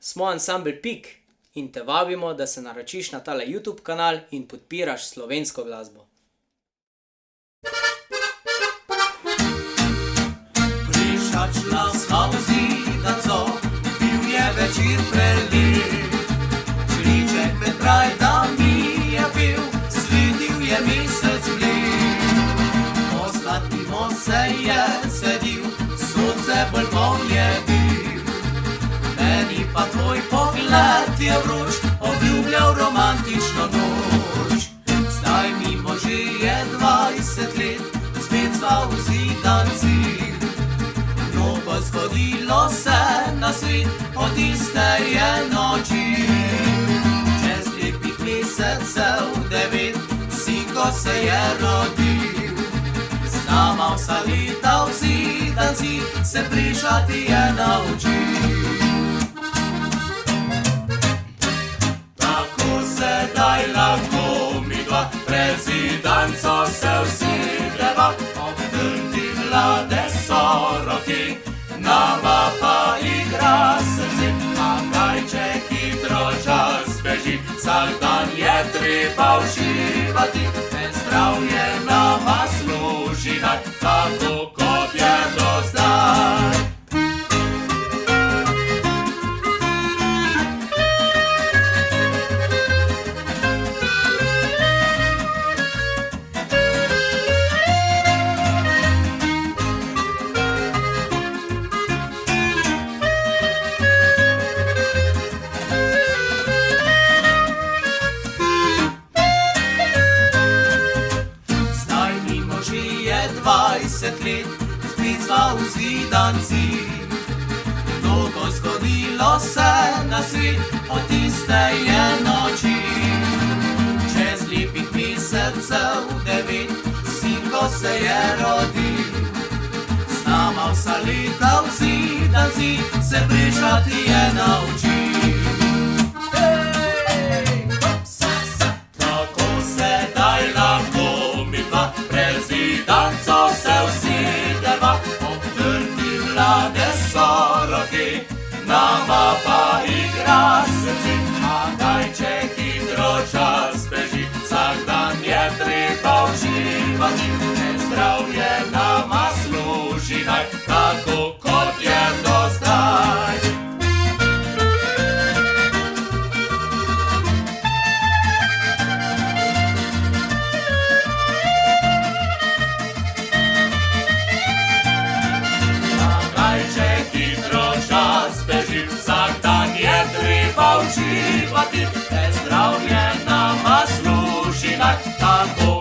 Smo ansambel Pik in te vabimo, da se naročiš na tale YouTube kanal in podpiraš slovensko glasbo. Prišačila sva v Zidanco, bil je večer prelep. Čriček med brajdami je bil, svetil je mesec mlek. Po sladkim se je sedil, sonce bolj poln je bil. Meni pa tvoj pogled je vroč, obljubljal romantično noč. Zdaj mimo že je 20 let, spet sva v Zidanci. Mnogo zgodilo se na svet od tiste je noči. Čez lepih mesecev 9, sinko se je rodil. Z nama vsa leta v Zidanci se prišati je naučil. Tako sedaj lahko midva pred Zidanco se usedeva, ob trdi mlade so roki, nama pa igra srce. A kaj če hitro čas beži, vsak dan je treba uživati. En zdravje nama služi naj, tako kot je do zdaj. Let, spet sva v Zidanci. Mnogo zgodilo se na svet od tiste je noči. Čez lepih mesecev 9, sinko se je rodil. Z nama vsa leta v Zidanci se prišati je naučil. Tako sedaj lahko midva pred Zidanco se usedeva, ob trdi mlade so roki, nama pa igra srce. A kaj če hitro čas beži, vsak dan je treba uživati. En zdravje nama služi naj, tako kot je do zdaj. Vsak dan je treba uživati, zdravje nama služi naj, tako